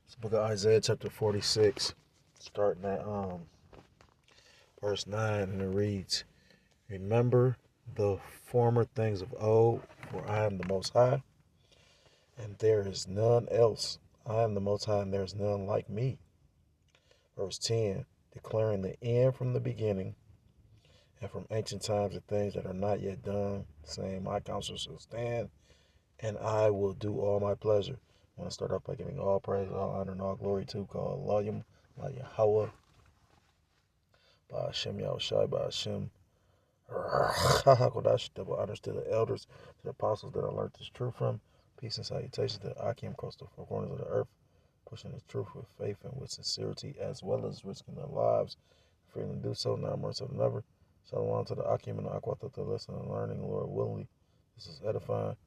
It's the book of Isaiah, chapter 46, starting at verse 9, and it reads, Remember the former things of old, for I am the Most High, and there is none else. I am the Most High, and there is none like me. Verse 10, declaring the end from the beginning, and from ancient times the things that are not yet done, saying, My counsel shall stand, and I will do all my pleasure. I want to start off by giving all praise, all honor, and all glory to God, Elohim, Yahweh, by Hashem Yahushai, by Hashem Hakodash, double honors to the elders, to the apostles that I learned this truth from. Peace and salutations to Akim across the four corners of the earth, pushing this truth with faith and with sincerity, as well as risking their lives, freely do so, now more so than ever. Shalom to the Akim and the Akwata to listen and learning, Lord willingly. This is edifying.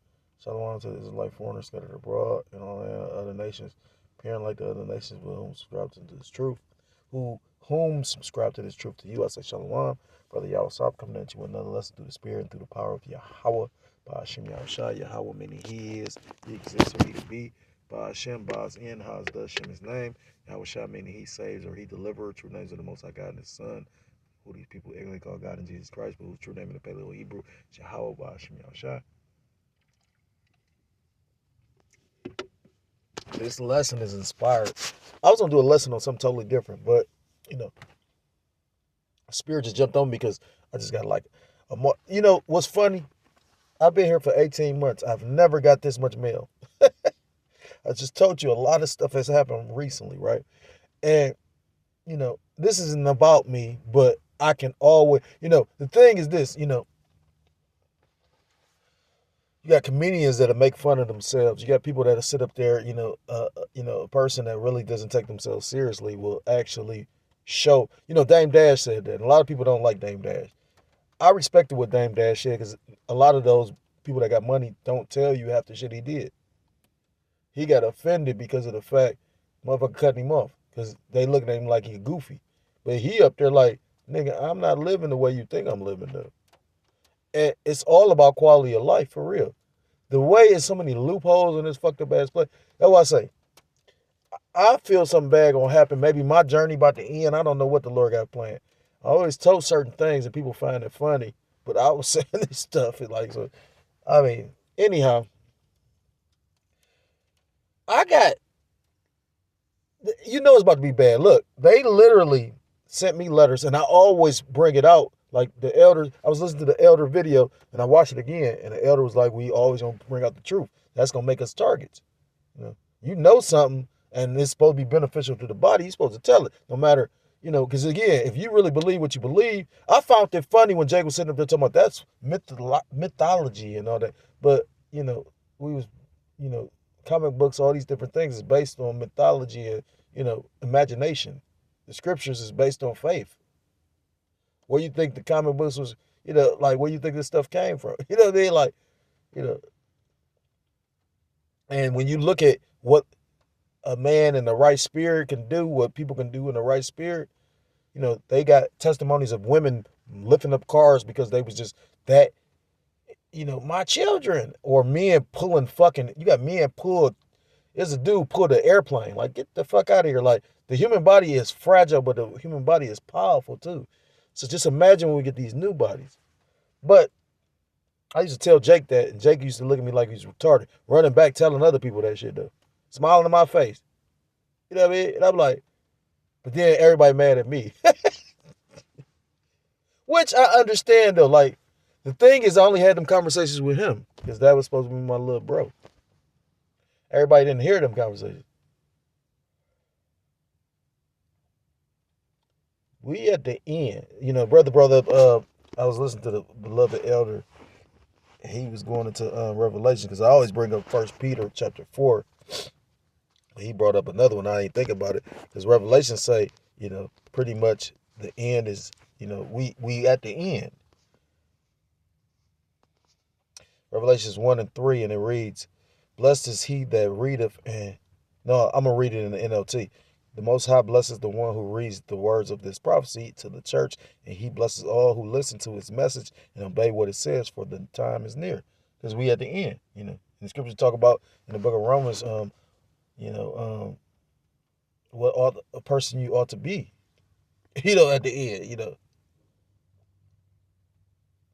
Shalom to the Israelite foreigners scattered abroad and all the other nations, appearing like the other nations, with whom subscribe to this truth, whom subscribe to this truth. To you I say Shalom. Brother Yahweh coming at you with another lesson through the Spirit and through the power of Yahweh. By Hashem Yahushai, Yahweh meaning He is, He exists, or He to be. By Hashem, Ba's in, Haz does Shem His name. Yahushai meaning He saves or He delivers. True names of the Most High God and His Son, who these people ignorantly call God and Jesus Christ, but whose true name in the Paleo Hebrew is Yahweh by Hashem Yahushai. This lesson is inspired. I was gonna do a lesson on something totally different, but Spirit just jumped on me because I just got like a more. What's funny? I've been here for 18 months. I've never got this much mail. I just told you a lot of stuff has happened recently, right? And this isn't about me, but I can always, the thing is this, you got comedians that'll make fun of themselves. You got people that'll sit up there, a person that really doesn't take themselves seriously will actually show. Dame Dash said that. A lot of people don't like Dame Dash. I respected what Dame Dash said because a lot of those people that got money don't tell you half the shit he did. He got offended because of the fact motherfucker cutting him off because they looking at him like he goofy. But he up there like, nigga, I'm not living the way you think I'm living though. And it's all about quality of life for real. The way is so many loopholes in this fucked up ass place. That's why I say, I feel something bad gonna happen. Maybe my journey about to end. I don't know what the Lord got planned. I always told certain things and people find it funny, but I was saying this stuff. So. Anyhow, I got, it's about to be bad. Look, they literally sent me letters, and I always bring it out. Like the elders, I was listening to the elder video, and I watched it again, and the elder was like, we always gonna bring out the truth. That's gonna make us targets. You know something, and it's supposed to be beneficial to the body, you're supposed to tell it. No matter, because again, if you really believe what you believe, I found it funny when Jake was sitting up there talking about that's mythology and all that. But, we was, comic books, all these different things is based on mythology and, imagination. The scriptures is based on faith. Where you think the comic books was, where you think this stuff came from? You know what I mean? Like, and when you look at what a man in the right spirit can do, what people can do in the right spirit, they got testimonies of women lifting up cars because they was just that, my children, or men pulling you got men pulled. There's a dude pulled an airplane. Like, get the fuck out of here. Like, the human body is fragile, but the human body is powerful too. So just imagine when we get these new bodies. But I used to tell Jake that, and Jake used to look at me like he was retarded, running back telling other people that shit though, smiling in my face. You know what I mean? And I'm like, but then everybody mad at me. Which I understand though. Like, the thing is, I only had them conversations with him because that was supposed to be my little bro. Everybody didn't hear them conversations. We at the end, brother, I was listening to the beloved elder. He was going into Revelation because I always bring up First Peter chapter 4. He brought up another one. I didn't think about it because Revelation say, pretty much the end is, we at the end. Revelations 1 and 3, and it reads, Blessed is he that readeth, no, I'm going to read it in the NLT. The Most High blesses the one who reads the words of this prophecy to the church, and he blesses all who listen to his message and obey what it says, for the time is near. Because we at the end, And the scriptures talk about in the book of Romans, a person you ought to be. At the end.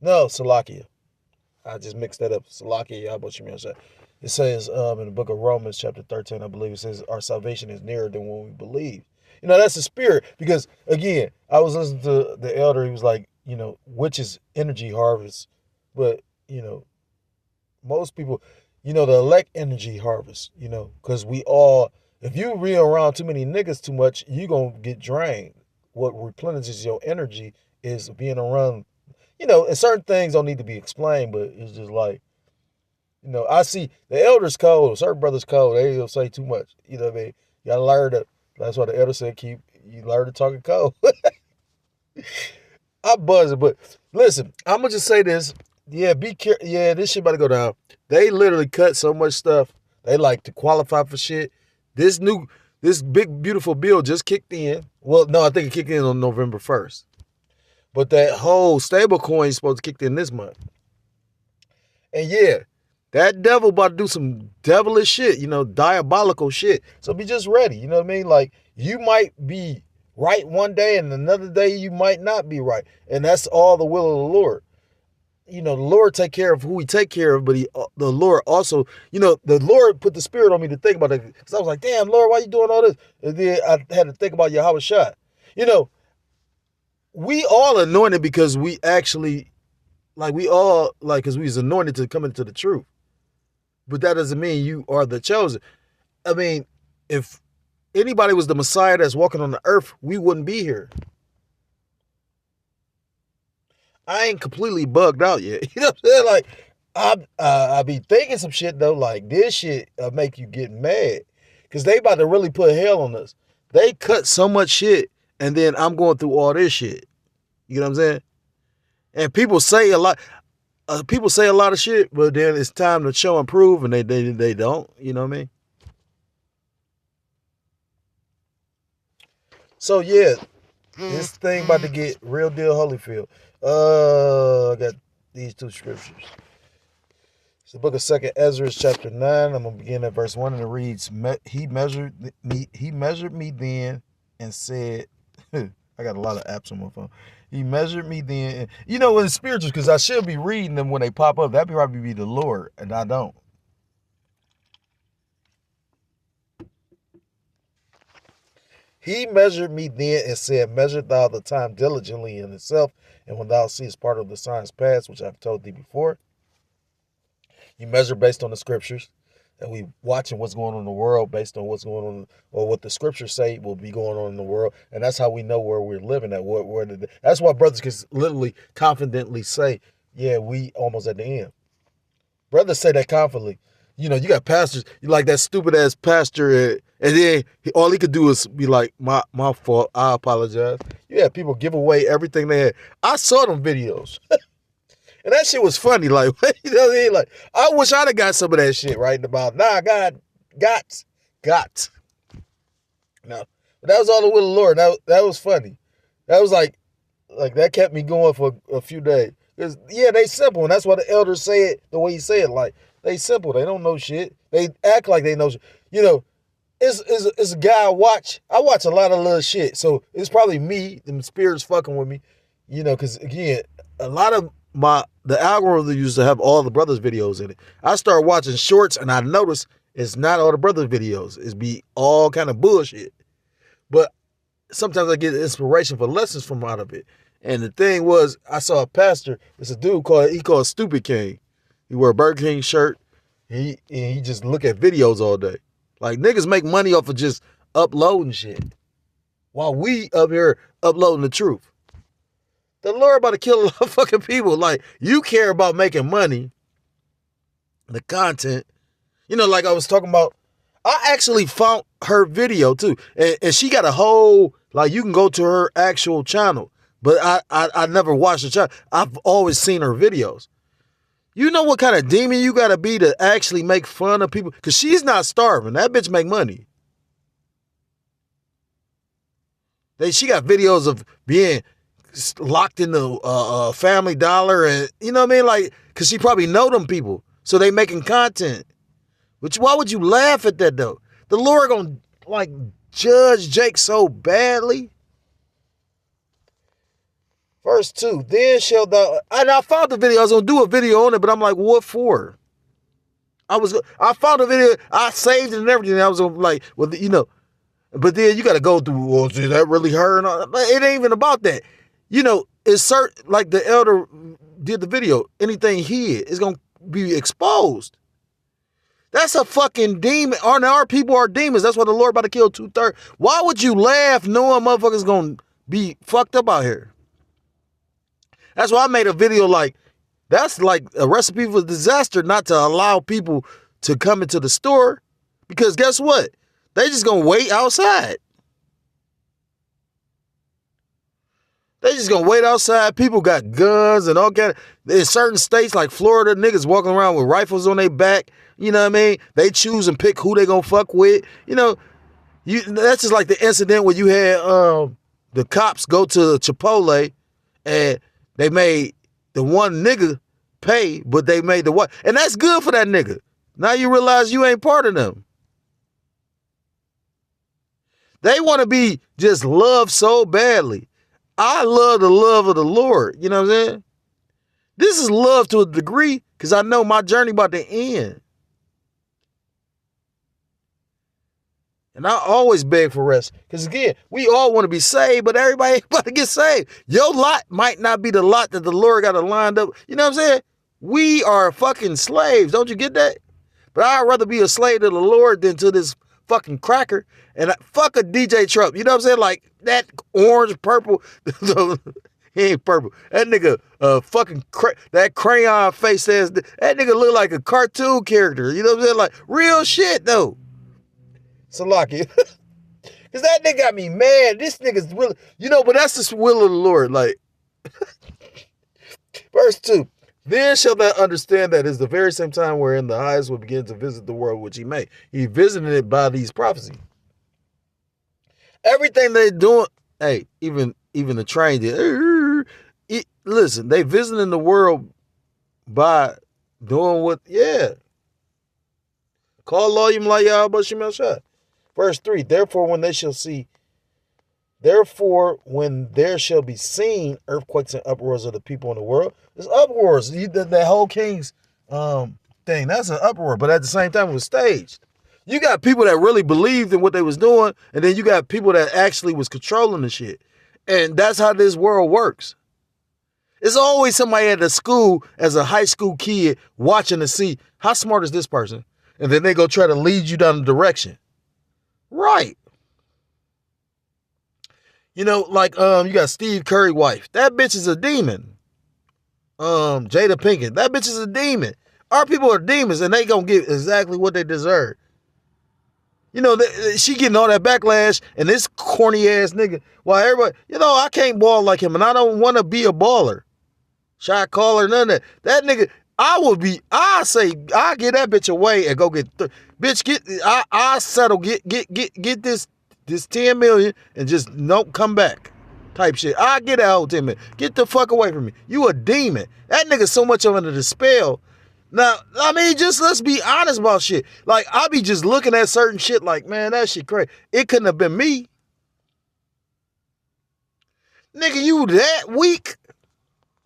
No, Salakia. I just mixed that up. Salakia, Yaboshim. It says in the book of Romans, chapter 13, I believe, it says our salvation is nearer than when we believe. That's the spirit. Because, again, I was listening to the elder. He was like, which is energy harvest. But, most people, the elect energy harvest, because if you be around too many niggas too much, you going to get drained. What replenishes your energy is being around, and certain things don't need to be explained, but it's just like, I see the elders code, certain brothers code, they don't say too much. You know what I mean? You gotta learn to, that's why the elder said, you learn to talk in code. I'm buzzing, but listen, I'm gonna just say this. Yeah, be careful. Yeah, this shit about to go down. They literally cut so much stuff. They like to qualify for shit. This big, beautiful bill just kicked in. Well, no, I think it kicked in on November 1st. But that whole stable coin is supposed to kick in this month. And yeah, that devil about to do some devilish shit, diabolical shit. So be just ready, you know what I mean? Like, you might be right one day and another day you might not be right. And that's all the will of the Lord. The Lord take care of who he take care of, but the Lord also, the Lord put the spirit on me to think about it. Because I was like, damn, Lord, why you doing all this? And then I had to think about Yahweh Shai. We all anointed because we actually, because we was anointed to come into the truth. But that doesn't mean you are the chosen. I mean, if anybody was the Messiah that's walking on the earth, we wouldn't be here. I ain't completely bugged out yet. You know what I'm saying? Like, I be thinking some shit, though. Like, this shit make you get mad. Because they about to really put hell on us. They cut so much shit, and then I'm going through all this shit. You know what I'm saying? And people say a lot. People say a lot of shit, but then it's time to show and prove, and they don't. You know what I mean? So yeah, this thing about to get real deal Holyfield. I got these two scriptures. It's the book of 2nd Ezra, chapter 9. I'm gonna begin at verse 1, and it reads, He measured me then and said, I got a lot of apps on my phone. He measured me then. In the spirituals, because I should be reading them when they pop up. That'd probably be the Lord, and I don't. He measured me then and said, Measure thou the time diligently in itself, and when thou seest part of the signs past, which I've told thee before. You measure based on the scriptures. And we watching what's going on in the world based on what's going on, or what the scriptures say will be going on in the world. And that's how we know where we're living at. That's why brothers can literally confidently say, yeah, we almost at the end. Brothers say that confidently. You got pastors, you like that stupid ass pastor, and then all he could do is be like, my fault, I apologize. You had people give away everything they had. I saw them videos. And that shit was funny. Like, you know what I mean? Like, I wish I'd have got some of that shit right about. God, got. No. But that was all the will of the Lord. That was funny. That was like that kept me going for a few days. Because, yeah, they simple. And that's why the elders say it the way you say it. Like, they simple. They don't know shit. They act like they know shit. It's a guy I watch a lot of little shit. So it's probably me, them spirits fucking with me. Because, again, a lot of the algorithm used to have all the brothers videos in it. I started watching shorts and I noticed it's not all the brothers videos. It's be all kind of bullshit. But sometimes I get inspiration for lessons from out of it. And the thing was, I saw a pastor. It's a dude called Stupid King. He wear a Burger King shirt. And he just look at videos all day. Like, niggas make money off of just uploading shit, while we up here uploading the truth. The Lord about to kill a lot of fucking people. Like, you care about making money, the content. Like I was talking about, I actually found her video too. And she got a whole, like, you can go to her actual channel. But I never watched the channel. I've always seen her videos. You know what kind of demon you got to be to actually make fun of people? Because she's not starving. That bitch make money. She got videos of being locked in the Family Dollar, and you know what I mean, like, because she probably know them people, so they making content. Which, why would you laugh at that though? The Lord gonna like judge Jake so badly. Verse 2, then shall thou, and I found the video, I was going to do a video on it, but I'm like, what for? I found a video, I saved it and everything, I was like, well, you know, but then you got to go through, well, did that really hurt? It ain't even about that. You know, it's certain, like the elder did the video, anything hid is going to be exposed. That's a fucking demon. Our people are demons. That's why the Lord about to kill 2/3. Why would you laugh knowing motherfuckers going to be fucked up out here? That's why I made a video like, that's like a recipe for disaster, not to allow people to come into the store. Because guess what? They just going to wait outside. They just going to wait outside. People got guns and all kind of, in certain states like Florida, niggas walking around with rifles on their back. You know what I mean? They choose and pick who they going to fuck with. You know, that's just like the incident where you had the cops go to Chipotle and they made the one nigga pay, but they made the one. And that's good for that nigga. Now you realize you ain't part of them. They want to be just loved so badly. I love the love of the Lord. You know what I'm saying? This is love to a degree because I know my journey about to end. And I always beg for rest. Because again, we all want to be saved, but everybody ain't about to get saved. Your lot might not be the lot that the Lord got lined up. You know what I'm saying? We are fucking slaves. Don't you get that? But I'd rather be a slave to the Lord than to this fucking cracker. And fuck a DJ Trump. You know what I'm saying? Like that orange, purple. He ain't purple. That nigga fucking that crayon face ass. That nigga look like a cartoon character. You know what I'm saying? Like real shit though. Salaki. Because that nigga got me mad. This nigga's really, you know, but that's the will of the Lord. Like, verse 2. Then shall thou understand that is the very same time wherein the highest will begin to visit the world which he made. He visited it by these prophecies. Everything they doing, hey, even the train did. Listen, they visiting the world by doing what, yeah. Call Loyim Layah Bashim El Shah. Verse 3, therefore when there shall be seen earthquakes and uproars of the people in the world, there's uproars. That whole King's thing, that's an uproar, but at the same time it was staged. You got people that really believed in what they was doing, and then you got people that actually was controlling the shit. And that's how this world works. It's always somebody at the school as a high school kid watching to see how smart is this person, and then they go try to lead you down the direction. Right. You know, like you got Steve Curry wife. That bitch is a demon. Jada Pinkett. That bitch is a demon. Our people are demons and they gonna get exactly what they deserve. You know, she getting all that backlash and this corny ass nigga. Well, everybody, you know, I can't ball like him and I don't want to be a baller. Shot caller, none of that. That nigga, I say, I get that bitch away and go get, bitch, I settle, get this 10 million and just don't come back type shit. I get that whole 10 million. Get the fuck away from me. You a demon. That nigga so much under the spell. Now, I mean, just let's be honest about shit. Like, I be just looking at certain shit like, man, that shit crazy. It couldn't have been me. Nigga, you that weak?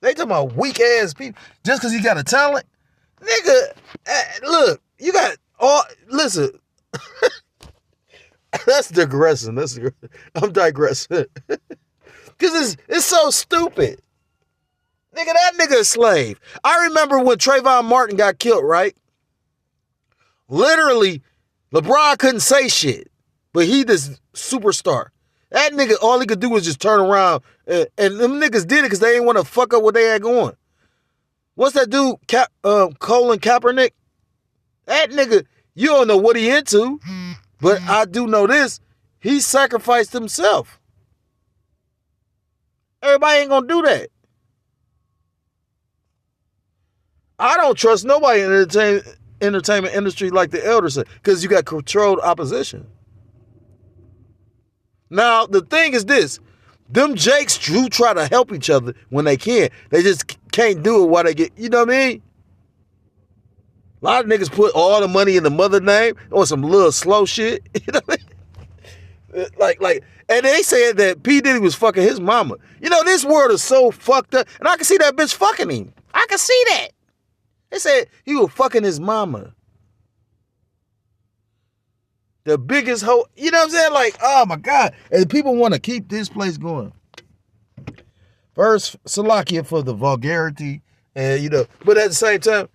They talking about weak ass people just because he got a talent? Nigga, look, you got all, listen. That's digressing. I'm digressing. Because it's so stupid. Nigga, that nigga a slave. I remember when Trayvon Martin got killed, right? Literally, LeBron couldn't say shit. But he this superstar. That nigga, all he could do was just turn around. And them niggas did it because they didn't want to fuck up what they had going. What's that dude, Colin Kaepernick? That nigga, you don't know what he into. But I do know this. He sacrificed himself. Everybody ain't gonna do that. I don't trust nobody in the entertainment industry like the elder said, because you got controlled opposition. Now, the thing is this. Them Jakes do try to help each other when they can. They just can't do it while they get, you know what I mean? A lot of niggas put all the money in the mother name on some little slow shit. You know what I mean? And they said that P. Diddy was fucking his mama. You know, this world is so fucked up. And I can see that bitch fucking him. I can see that. They said he was fucking his mama. The biggest hoe. You know what I'm saying? Like, oh my God. And people want to keep this place going. First, Salakia for the vulgarity. And, you know, but at the same time,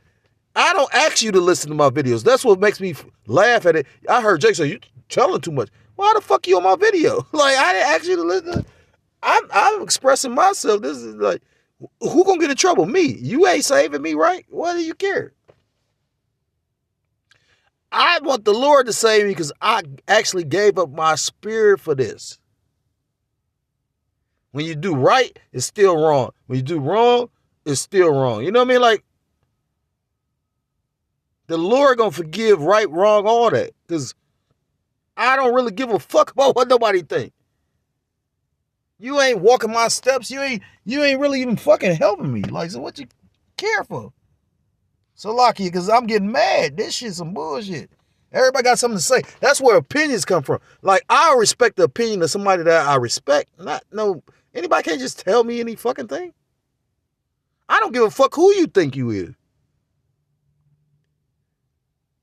I don't ask you to listen to my videos. That's what makes me laugh at it. I heard Jake say, you telling too much. Why the fuck you on my video? Like, I didn't ask you to listen. I'm expressing myself. This is like, who gonna get in trouble? Me. You ain't saving me, right? Why do you care? I want the Lord to save me because I actually gave up my spirit for this. When you do right, it's still wrong. When you do wrong, it's still wrong. You know what I mean? Like, the Lord gonna forgive right, wrong, all that. Because I don't really give a fuck about what nobody think. You ain't walking my steps. You ain't really even fucking helping me. Like, so what you care for? So lucky, because I'm getting mad. This shit's some bullshit. Everybody got something to say. That's where opinions come from. Like, I respect the opinion of somebody that I respect. Anybody can't just tell me any fucking thing. I don't give a fuck who you think you is.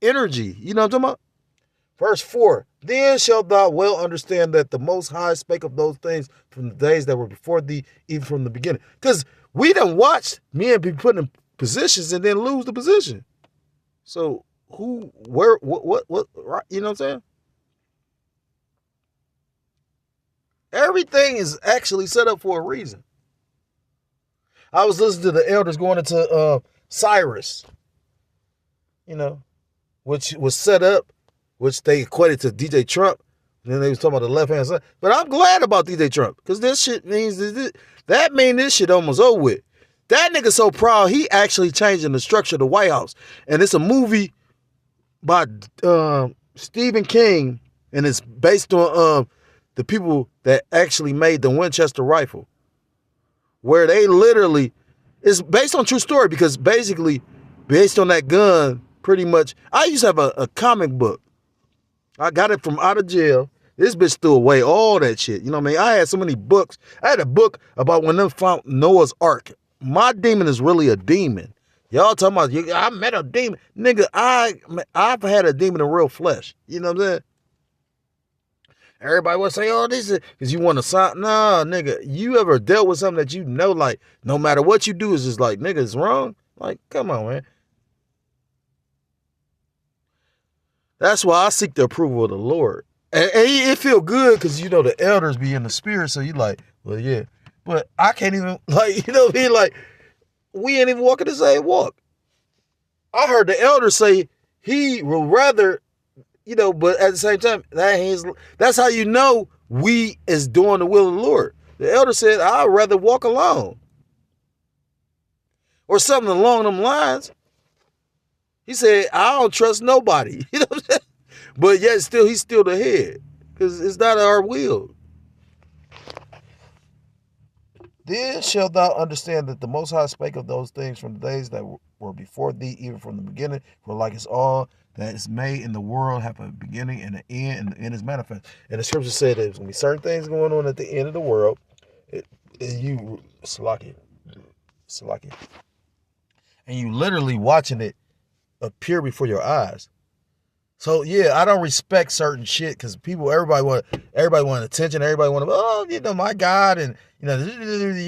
Energy. You know what I'm talking about? Verse 4. Then shalt thou well understand that the Most High spake of those things from the days that were before thee, even from the beginning. Because we done watched men be put in positions and then lose the position. So who, where, what, right? You know what I'm saying? Everything is actually set up for a reason. I was listening to the elders going into Cyrus, you know, which was set up, which they equated to DJ Trump. And then they was talking about the left-hand side. But I'm glad about DJ Trump, because this shit means that means this shit almost over with. That nigga so proud, he actually changing the structure of the White House. And it's a movie by Stephen King, and it's based on the people that actually made the Winchester rifle, where they literally, it's based on true story, because basically based on that gun, pretty much. I used to have a comic book. I got it from out of jail. This bitch threw away all that shit. You know what I mean? I had so many books. I had a book about when them found Noah's Ark. My demon is really a demon. Y'all talking about, I met a demon. Nigga, I've had a demon in real flesh. You know what I'm saying? Everybody will say, oh, this is because you want to sign. Nah, nigga, you ever dealt with something that you know, like, no matter what you do, is just like, nigga, it's wrong? Like, come on, man. That's why I seek the approval of the Lord. And it feel good because, you know, the elders be in the spirit, so you like, well, yeah. But I can't even, like, you know what I mean? Like, we ain't even walking the same walk. I heard the elders say he would rather, you know, but at the same time, that's how you know we is doing the will of the Lord. The elder said, I'd rather walk alone. Or something along them lines. He said, I don't trust nobody. You know what I'm saying? But yet still, he's still the head. Because it's not our will. Then shalt thou understand that the Most High spake of those things from the days that were before thee, even from the beginning. For like it's all that is made in the world have a beginning and an end, and the end is manifest. And the scripture said there's going to be certain things going on at the end of the world. Salakia. And you literally watching it appear before your eyes. So yeah, I don't respect certain shit because everybody want attention, everybody want to, oh, you know, my God, and anything,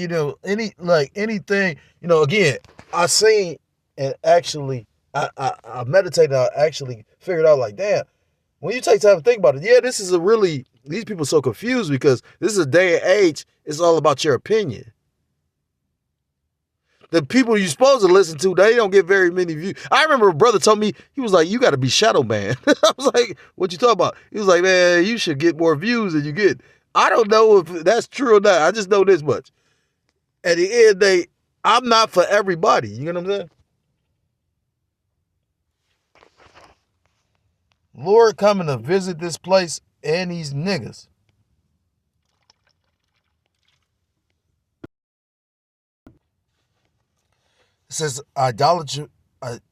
you know. Again, I seen and actually I meditated, I actually figured out, like, damn, when you take time to think about it, yeah, this is these people are so confused because this is a day and age, it's all about your opinion. The people you're supposed to listen to, they don't get very many views. I remember a brother told me, he was like, you got to be shadow banned. I was like, what you talking about? He was like, man, you should get more views than you get. I don't know if that's true or not. I just know this much. At the end of the day, I'm not for everybody. You know what I'm saying? Lord coming to visit this place and these niggas. It says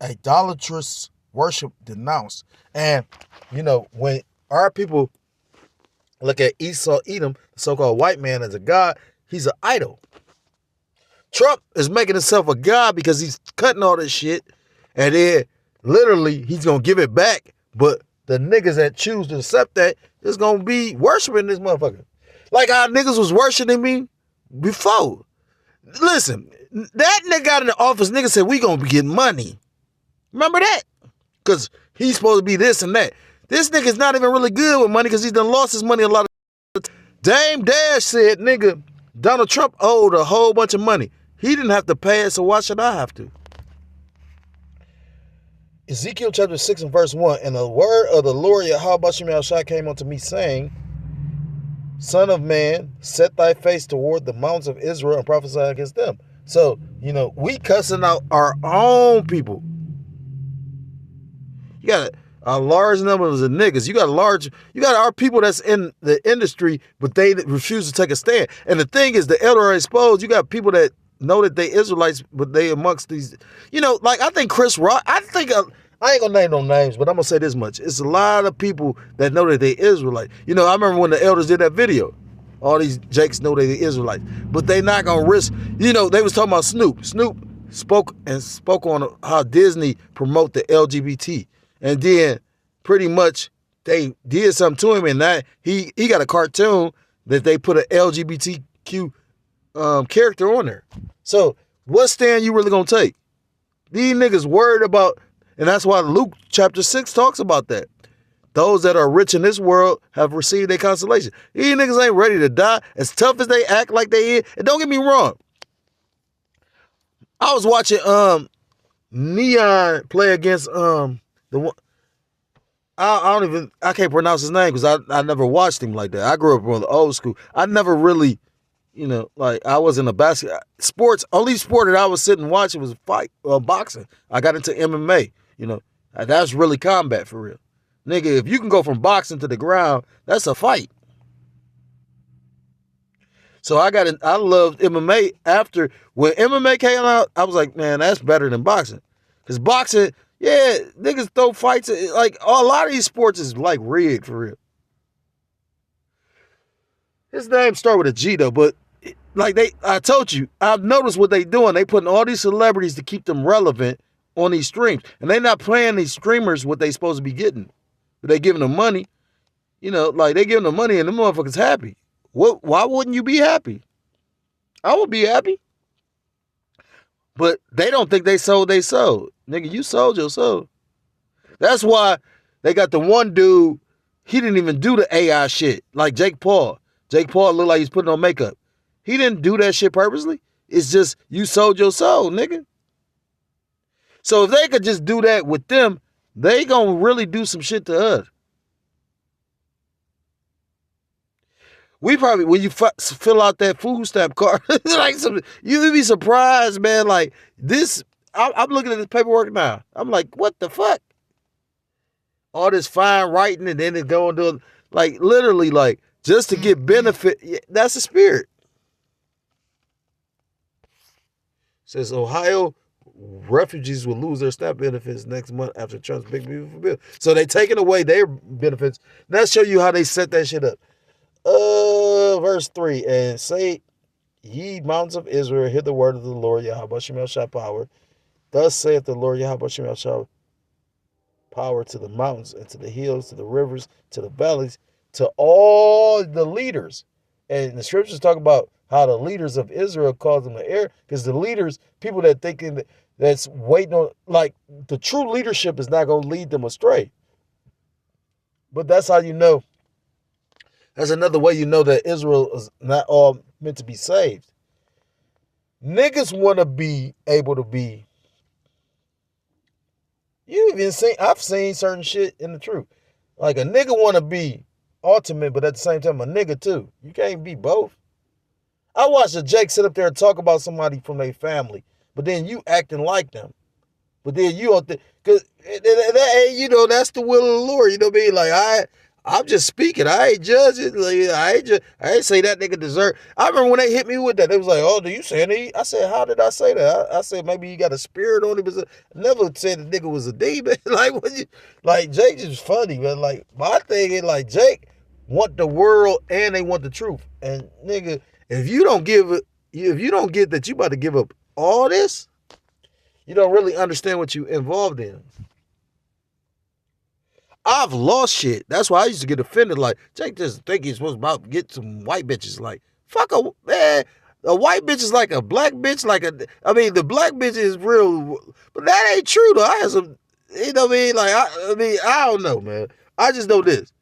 idolatrous worship denounced. And, you know, when our people Look at Esau Edom, the so-called white man, as a god. He's an idol. Trump is making himself a god because he's cutting all this shit, and then literally he's gonna give it back. But the niggas that choose to accept that is gonna be worshiping this motherfucker. Like how niggas was worshiping me before. Listen, that nigga got in the office, nigga said, we gonna be getting money. Remember that? Because he's supposed to be this and that. This nigga's not even really good with money because he's done lost his money a lot of times. Dame Dash said, nigga, Donald Trump owed a whole bunch of money. He didn't have to pay it, so why should I have to? Ezekiel chapter 6 and verse 1, and the word of the Lord Yahweh Shemel Shai came unto me, saying, Son of man, set thy face toward the mountains of Israel and prophesy against them. So, we cussing out our own people. You got a large number of niggas. You got our people that's in the industry, but they refuse to take a stand. And the thing is, the elder are exposed. You got people that know that they Israelites, but they amongst these, I think Chris Rock, I ain't gonna name no names, but I'm gonna say this much. It's a lot of people that know that they Israelite. I remember when the elders did that video. All these jakes know they Israelites, but they not gonna risk, they was talking about Snoop. Snoop spoke on how Disney promote the LGBT. And then pretty much they did something to him, and now he got a cartoon that they put an LGBTQ character on there. So what stand you really gonna take? These niggas worried about, and that's why Luke chapter 6 talks about that. Those that are rich in this world have received their consolation. These niggas ain't ready to die. As tough as they act like they is, and don't get me wrong. I was watching Neon play against the one. I can't pronounce his name because I never watched him like that. I grew up on the old school. I never really, I wasn't a sports. Only sport that I was sitting watching was boxing. I got into MMA. That's really combat for real. Nigga, if you can go from boxing to the ground, that's a fight. So I loved MMA. After when MMA came out, I was like, man, that's better than boxing. Because boxing, yeah, niggas throw fights. Like, a lot of these sports is like rigged for real. His name start with a G though, but I told you, I've noticed what they doing. They putting all these celebrities to keep them relevant on these streams. And they not playing these streamers what they supposed to be getting. But they giving them money. They giving them money and them motherfuckers happy. Why wouldn't you be happy? I would be happy. But they don't think they sold their soul. Nigga, you sold your soul. That's why they got the one dude, he didn't even do the AI shit. Like Jake Paul. Jake Paul looked like he's putting on makeup. He didn't do that shit purposely. It's just you sold your soul, nigga. So if they could just do that with them, they gonna really do some shit to us. We probably, when you fill out that food stamp card, you'd be surprised, man. Like this, I'm looking at this paperwork now. I'm like, what the fuck? All this fine writing and then it going to, literally, just to get benefit. That's the spirit. Says Ohio refugees will lose their SNAP benefits next month after Trump's big beautiful bill. So they taking away their benefits. Let's show you how they set that shit up. Verse 3, and say, ye mountains of Israel, hear the word of the Lord Yahweh Shemel Shai power. Thus saith the Lord Yahweh Shemel Shai power to the mountains and to the hills, to the rivers, to the valleys, to all the leaders. And the scriptures talk about how the leaders of Israel cause them to err, because the leaders, people that thinking that's waiting on, the true leadership is not going to lead them astray. But that's how you know. That's another way you know that Israel is not all meant to be saved. Niggas want to be able to be. I've seen certain shit in the truth. Like a nigga want to be ultimate, but at the same time a nigga too. You can't be both. I watched a Jake sit up there and talk about somebody from their family, but then you acting like them. But then you don't because that's the will of the Lord. You know what I mean? I'm just speaking. I ain't judging. I ain't say that nigga deserve. I remember when they hit me with that. They was like, "Oh, do you say any?" I said, "How did I say that?" I said, "Maybe you got a spirit on him." I never said the nigga was a demon. Jake is funny, man. My thing is Jake. want the world and they want the truth. And nigga, if you don't get that you about to give up all this, you don't really understand what you involved in. I've lost shit. That's why I used to get offended. Like, Jake just think he's supposed to about get some white bitches. Like, fuck a man. A white bitch is like a black bitch. The black bitch is real, but that ain't true though. I have some, you know what I mean? Like, I don't know, man. I just know this.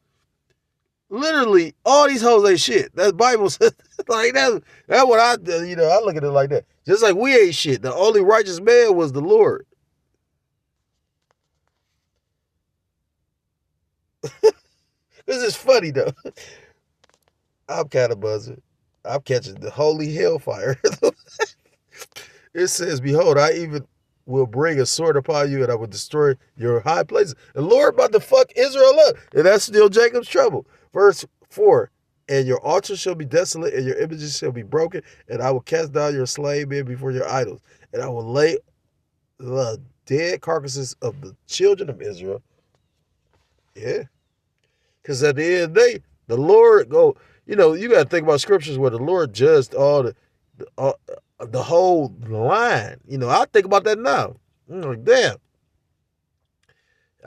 Literally, all these hoes ain't shit. That Bible says, like, that's what I look at it like that. Just like we ain't shit. The only righteous man was the Lord. This is funny, though. I'm kind of buzzing. I'm catching the holy hellfire. It says, behold, I even will bring a sword upon you and I will destroy your high places. The Lord about to fuck Israel up. And that's still Jacob's trouble. Verse 4, and your altars shall be desolate and your images shall be broken, and I will cast down your slave men before your idols, and I will lay the dead carcasses of the children of Israel. Yeah. Because at the end of the day, the Lord you got to think about scriptures where the Lord judged all the whole line. I think about that now. I'm like, damn.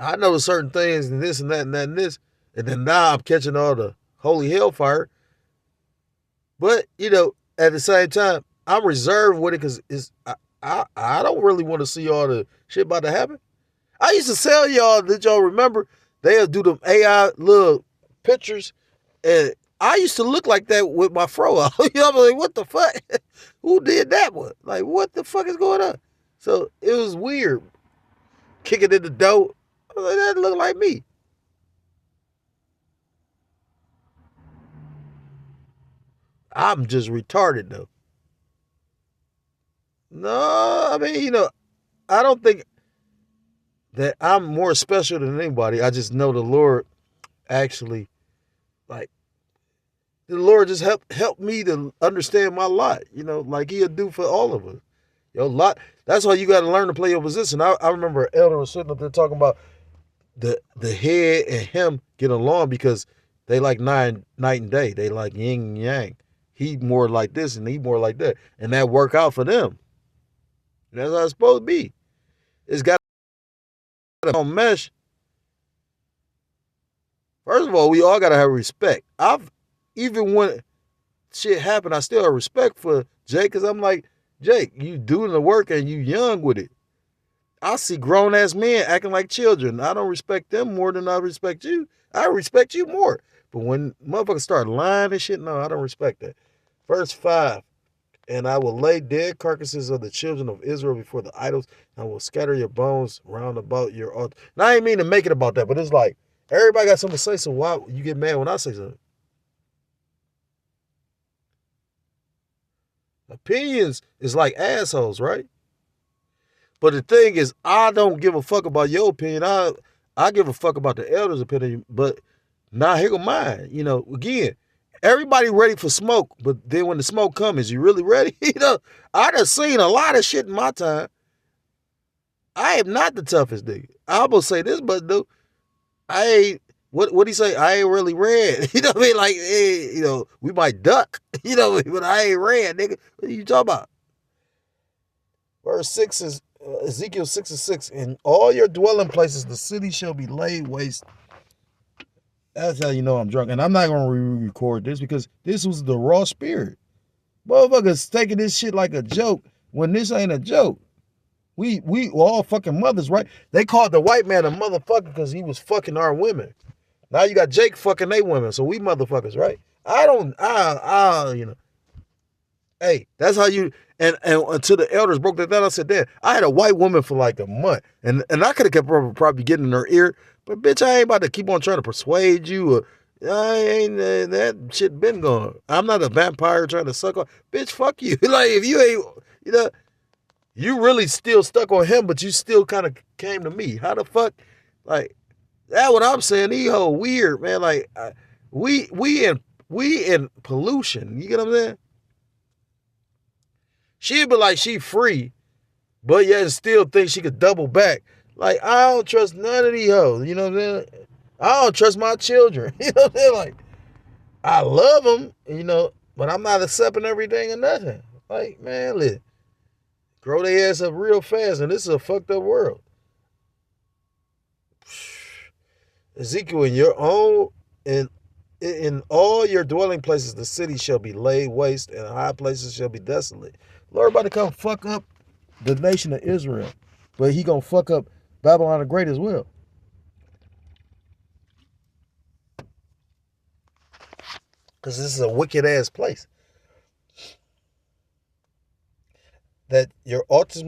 I know certain things and this and that and that and this. And then now I'm catching all the holy hellfire. But, at the same time, I'm reserved with it because I don't really want to see all the shit about to happen. I used to tell y'all, did y'all remember? They'll do them AI little pictures. And I used to look like that with my fro out. I'm like, what the fuck? Who did that one? Like, what the fuck is going on? So it was weird. Kicking in the dough. Like, that looked like me. I'm just retarded, though. No, I mean, I don't think that I'm more special than anybody. I just know the Lord actually, like, the Lord just helped me to understand my lot, like he'll do for all of us. Your lot. That's why you got to learn to play your position. I remember Elder was sitting up there talking about the head and him getting along because they like night and day. They like yin and yang. He more like this and he more like that. And that work out for them. And that's how it's supposed to be. It's got to mesh. First of all, we all got to have respect. Even when shit happened, I still have respect for Jake because I'm like, Jake, you doing the work and you young with it. I see grown-ass men acting like children. I don't respect them more than I respect you. I respect you more. But when motherfuckers start lying and shit, no, I don't respect that. Verse 5, and I will lay dead carcasses of the children of Israel before the idols, and I will scatter your bones round about your altar. Now, I ain't mean to make it about that, but it's like, everybody got something to say, so why you get mad when I say something? Opinions is like assholes, right? But the thing is, I don't give a fuck about your opinion. I give a fuck about the elders' opinion, but now here go mine. Again, everybody ready for smoke, but then when the smoke comes, is you really ready? I done seen a lot of shit in my time. I am not the toughest nigga. I almost say this, but dude, I ain't. What he say? I ain't really red. You know what I mean? Like, hey, we might duck. But I ain't red, nigga. What are you talking about? Verse 6 is Ezekiel 6:6. In all your dwelling places, the city shall be laid waste. That's how you know I'm drunk. And I'm not going to re-record this because this was the raw spirit. Motherfuckers taking this shit like a joke when this ain't a joke. We all fucking mothers, right? They called the white man a motherfucker because he was fucking our women. Now you got Jake fucking they women, so we motherfuckers, right? Hey, that's how you, and until the elders broke that down, I said, damn, I had a white woman for like a month, and I could have kept probably getting in her ear, but bitch, I ain't about to keep on trying to persuade you, or I ain't, that shit been gone. I'm not a vampire trying to suck on, bitch, fuck you. Like, if you ain't, you really still stuck on him, but you still kind of came to me. How the fuck, like, that's what I'm saying. These whole weird, man. Like, we in pollution. You get what I'm saying? She'd be like she free, but yet still think she could double back. Like, I don't trust none of these hoes. You know what I'm saying? I don't trust my children. You know what I'm saying? Like, I love them, but I'm not accepting everything or nothing. Like, man, look, grow their ass up real fast, and this is a fucked up world. Ezekiel, in all your dwelling places, the city shall be laid waste, and high places shall be desolate. Lord about to come fuck up the nation of Israel, but he gonna fuck up Babylon the Great as well. Because this is a wicked ass place. That your altars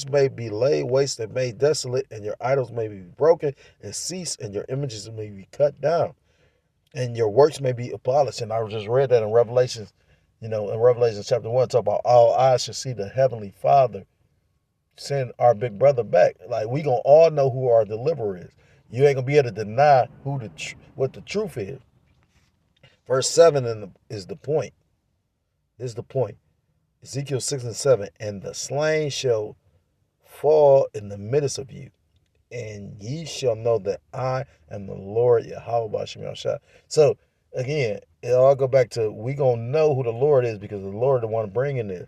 may be laid waste and made desolate, and your idols may be broken and cease, and your images may be cut down, and your works may be abolished. And I just read that in Revelations, in Revelation chapter 1, talk about all eyes shall see the heavenly Father send our big brother back. Like, we gonna all know who our deliverer is. You ain't gonna be able to deny what the truth is. Verse 7 is the point. This is the point. Ezekiel 6 and 7, and the slain shall fall in the midst of you, and ye shall know that I am the Lord Yahweh B'Shem Yahshua. So again, it all go back to, we gonna know who the Lord is, because the Lord the one bringing this.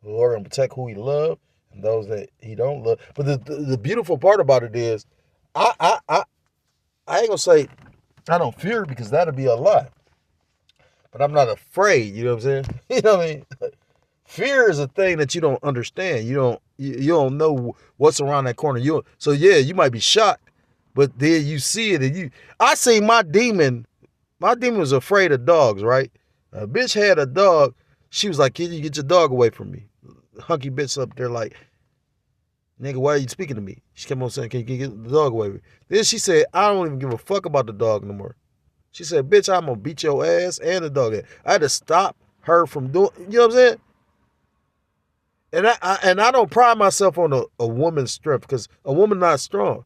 The Lord gonna protect who he love and those that he don't love. But the beautiful part about it is, I ain't gonna say I don't fear, because that'll be a lie. But I'm not afraid, you know what I'm saying? You know what I mean? Fear is a thing that you don't understand. You don't know what's around that corner. So yeah, you might be shocked, but then you see it, and I see my demon was afraid of dogs, right? A bitch had a dog. She was like, "Can you get your dog away from me?" Hunky bitch up there like, "Nigga, why are you speaking to me?" She kept on saying, "Can you get the dog away from me?" Then she said, "I don't even give a fuck about the dog no more." She said, "Bitch, I'm gonna beat your ass and the dog." I had to stop her from doing, you know what I'm saying? And I don't pride myself on a woman's strength, because a woman not strong.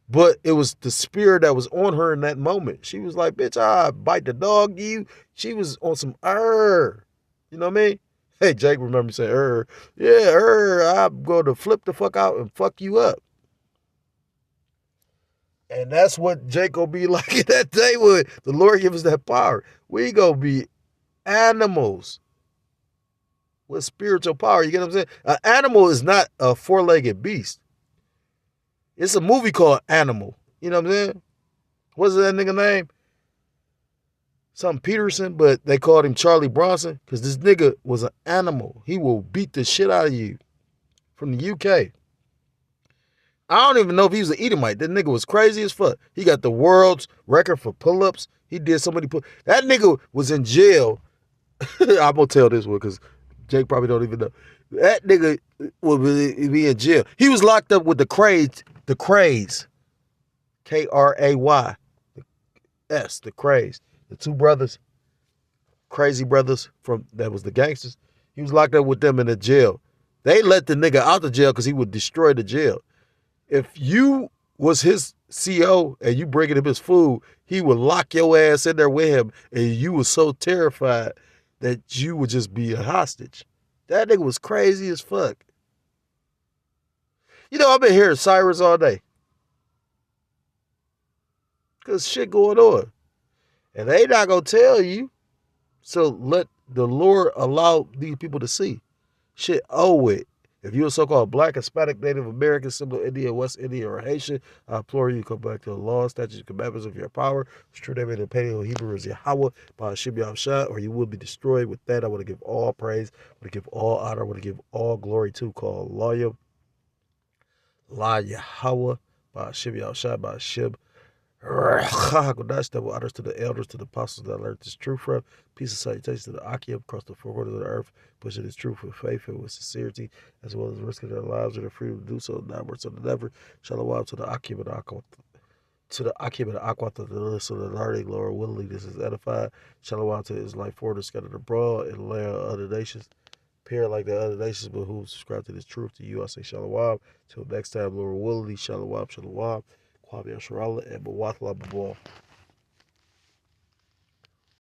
But it was the spirit that was on her in that moment. She was like, "Bitch, I bite the dog you." She was on some You know what I mean? Hey, Jake, remember me saying Yeah, I'm going to flip the fuck out and fuck you up. And that's what Jake gonna be like in that day when the Lord give us that power. We gonna be animals with spiritual power. You get what I'm saying? An animal is not a four-legged beast. It's a movie called Animal. You know what I'm saying? What's that nigga name? Something Peterson, but they called him Charlie Bronson because this nigga was an animal. He will beat the shit out of you. From the UK. I don't even know if he was an Edomite. That nigga was crazy as fuck. He got the world's record for pull-ups. He did so many That nigga was in jail. I'm gonna tell this one because Jake probably don't even know. That nigga will be in jail. He was locked up with the Krays. The Krays. Kray. The Krays. The two brothers. Crazy brothers that was the gangsters. He was locked up with them in the jail. They let the nigga out the jail because he would destroy the jail. If you was his CO and you bringing him his food, he would lock your ass in there with him, and you was so terrified that you would just be a hostage. That nigga was crazy as fuck. I've been hearing sirens all day. Because shit going on. And they not going to tell you. So let the Lord allow these people to see. Shit, it. If you're a so-called Black, Hispanic, Native American, Central Indian, West Indian, or Haitian, I implore you to come back to the law, statutes, and commandments of your power. It's true name in the Paleo Hebrew is Yahweh, B'Shem Yahshua, or you will be destroyed. With that, I want to give all praise, I want to give all honor, I want to give all glory to call Yahweh, Yahweh, B'Shem Yahshua, B'Shem that will utters to the elders, to the apostles that learned this truth from. Peace and salutations to the Akim across the four corners of the earth, pushing this truth with faith and with sincerity, as well as risking their lives and their freedom to do so, now more so than ever. Shalom to the Akim and Aqua, to the Akim and Aqua, to the list of the learning, Lord willingly this is edified. Shalom to his life forward scattered abroad in the land of other nations. Appear like the other nations, but who subscribe to this truth. To you, I say shalom. Till next time, Lord willingly, shalom, shalom. Kwame Sharala and Mawatla Babal.